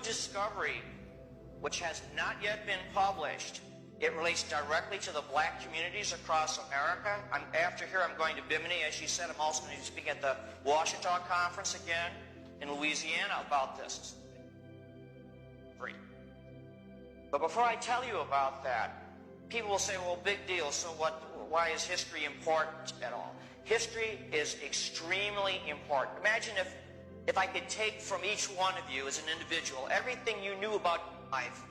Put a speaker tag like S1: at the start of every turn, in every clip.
S1: discovery which has not yet been published. It relates directly to the black communities across America. After here, I'm going to Bimini. As she said, I'm also going to speak at the Washington Conference again in Louisiana about this. But before I tell you about that, people will say, well, big deal, so what? Why is history important at all? History is extremely important. Imagine if I could take from each one of you as an individual everything you knew about life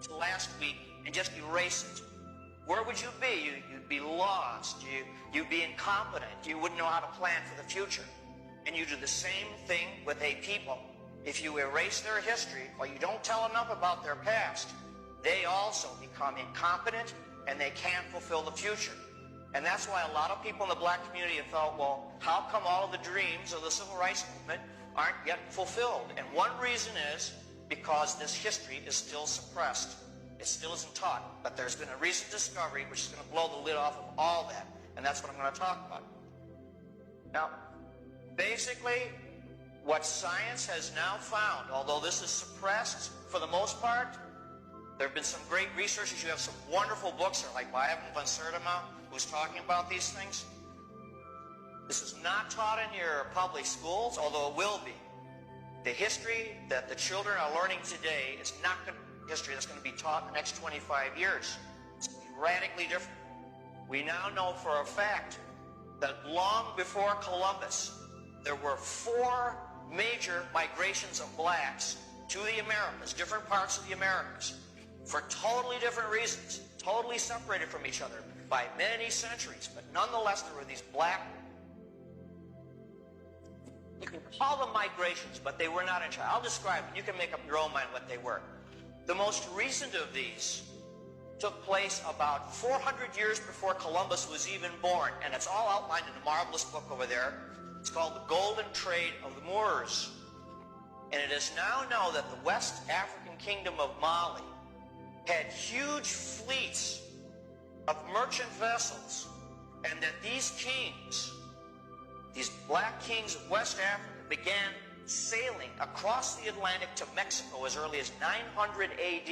S1: to last week and just erase it. Where would you be? You'd be lost. You'd be incompetent. You wouldn't know how to plan for the future. And you do the same thing with a people. If you erase their history or you don't tell enough about their past, they also become incompetent and they can't fulfill the future. And that's why a lot of people in the black community have felt, well, how come all of the dreams of the civil rights movement aren't yet fulfilled? And one reason is because this history is still suppressed. It still isn't taught. But there's been a recent discovery which is going to blow the lid off of all that. And that's what I'm going to talk about. Now, basically, what science has now found, although this is suppressed for the most part, there have been some great researchers. You have some wonderful books like by Ivan von Sertima, who's talking about these things. This is not taught in your public schools, although it will be. The history that the children are learning today is not going to be history that's going to be taught in the next 25 years. It's going to be radically different. We now know for a fact that long before Columbus, there were 4 major migrations of blacks to the Americas, different parts of the Americas, for totally different reasons, totally separated from each other by many centuries. But nonetheless, there were these black, you can call them migrations, but they were not in China. I'll describe it. You can make up your own mind what they were. The most recent of these took place about 400 years before Columbus was even born, and it's all outlined in a marvelous book over there. It's called The Golden Trade of the Moors. And it is now known that the West African Kingdom of Mali had huge fleets of merchant vessels, and that these kings, these black kings of West Africa, began sailing across the Atlantic to Mexico as early as 900 AD.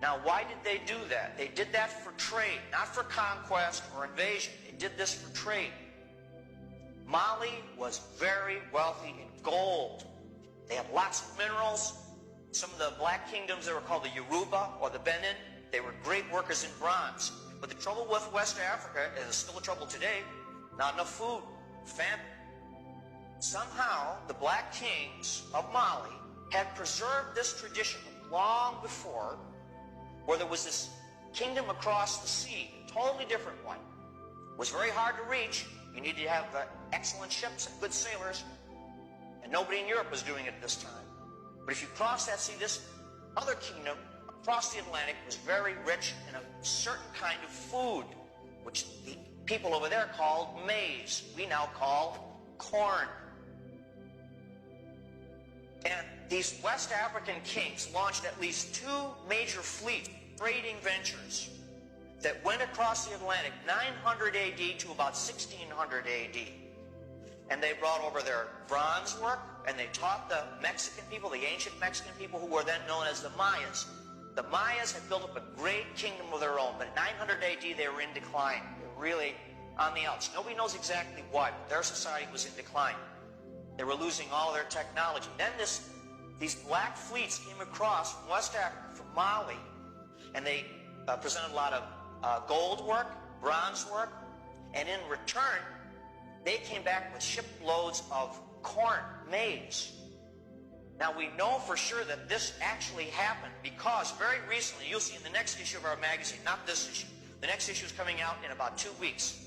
S1: Now, why did they do that? They did that for trade, not for conquest or invasion. They did this for trade. Mali was very wealthy in gold. They had lots of minerals. Some of the black kingdoms, they were called the Yoruba or the Benin. They were great workers in bronze. But the trouble with West Africa, and it's still a trouble today, not enough food, famine. Somehow, the black kings of Mali had preserved this tradition long before, where there was this kingdom across the sea, a totally different one. It was very hard to reach. You needed to have excellent ships and good sailors, and nobody in Europe was doing it at this time. But if you cross that sea, this other kingdom across the Atlantic was very rich in a certain kind of food, which the people over there called maize. We now call corn. And these West African kings launched at least 2 major fleet trading ventures that went across the Atlantic 900 AD to about 1600 AD. And they brought over their bronze work, and they taught the Mexican people, the ancient Mexican people, who were then known as the Mayas. The Mayas had built up a great kingdom of their own, but in 900 AD they were in decline. They were really on the outs. Nobody knows exactly why, but their society was in decline. They were losing all their technology. Then these black fleets came across from West Africa, from Mali, and they presented a lot of gold work, bronze work, and in return, they came back with shiploads of corn, maize. Now, we know for sure that this actually happened because very recently, you'll see in the next issue of our magazine, not this issue, the next issue is coming out in about 2 weeks.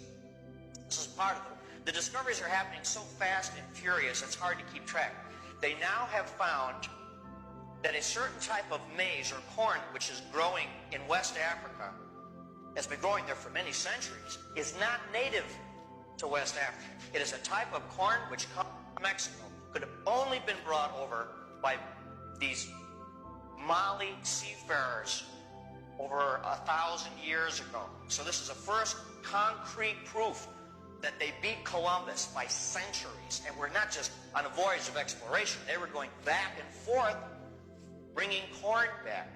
S1: This is part of it. The discoveries are happening so fast and furious, it's hard to keep track. They now have found that a certain type of maize or corn, which is growing in West Africa, has been growing there for many centuries, is not native to West Africa. It is a type of corn which comes from Mexico. Could have only been brought over by these Mali seafarers over 1,000 years ago. So this is the first concrete proof that they beat Columbus by centuries. And we're not just on a voyage of exploration. They were going back and forth bringing corn back.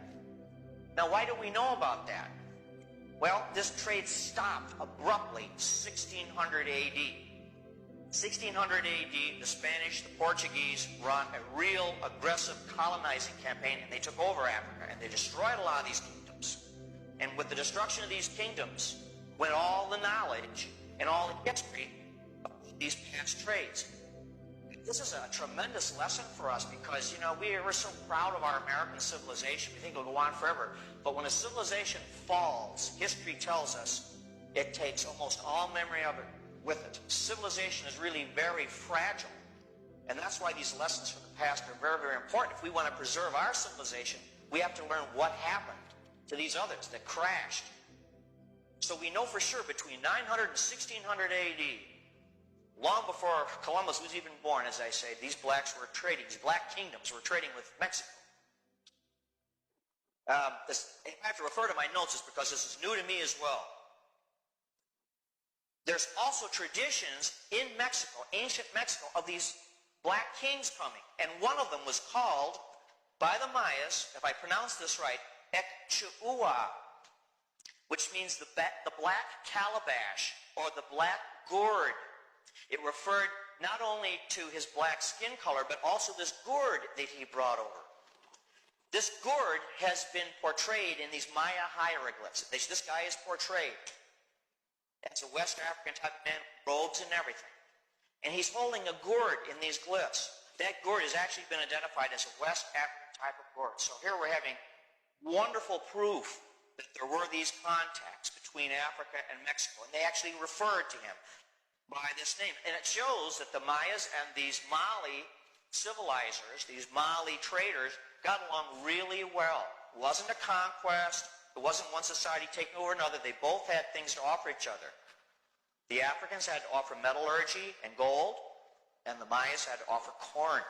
S1: Now, why do we know about that? Well, this trade stopped abruptly 1600 AD. 1600 AD, the Spanish, the Portuguese run a real aggressive colonizing campaign, and they took over Africa, and they destroyed a lot of these kingdoms. And with the destruction of these kingdoms went all the knowledge and all the history of these past trades. This is a tremendous lesson for us because, you know, we're so proud of our American civilization. We think it'll go on forever. But when a civilization falls, history tells us it takes almost all memory of it with it. Civilization is really very fragile. And that's why these lessons from the past are very, very important. If we want to preserve our civilization, we have to learn what happened to these others that crashed. So we know for sure between 900 and 1600 AD, long before Columbus was even born, as I say, these blacks were trading, these black kingdoms were trading with Mexico. I have to refer to my notes just because this is new to me as well. There's also traditions in Mexico, ancient Mexico, of these black kings coming. And one of them was called, by the Mayas, if I pronounce this right, Ecchua, which means the black calabash or the black gourd. It referred not only to his black skin color, but also this gourd that he brought over. This gourd has been portrayed in these Maya hieroglyphs. This guy is portrayed as a West African type man, robes and everything. And he's holding a gourd in these glyphs. That gourd has actually been identified as a West African type of gourd. So here we're having wonderful proof that there were these contacts between Africa and Mexico. And they actually referred to him by this name. And it shows that the Mayas and these Mali civilizers, these Mali traders, got along really well. It wasn't a conquest. It wasn't one society taking over another. They both had things to offer each other. The Africans had to offer metallurgy and gold, and the Mayas had to offer corn.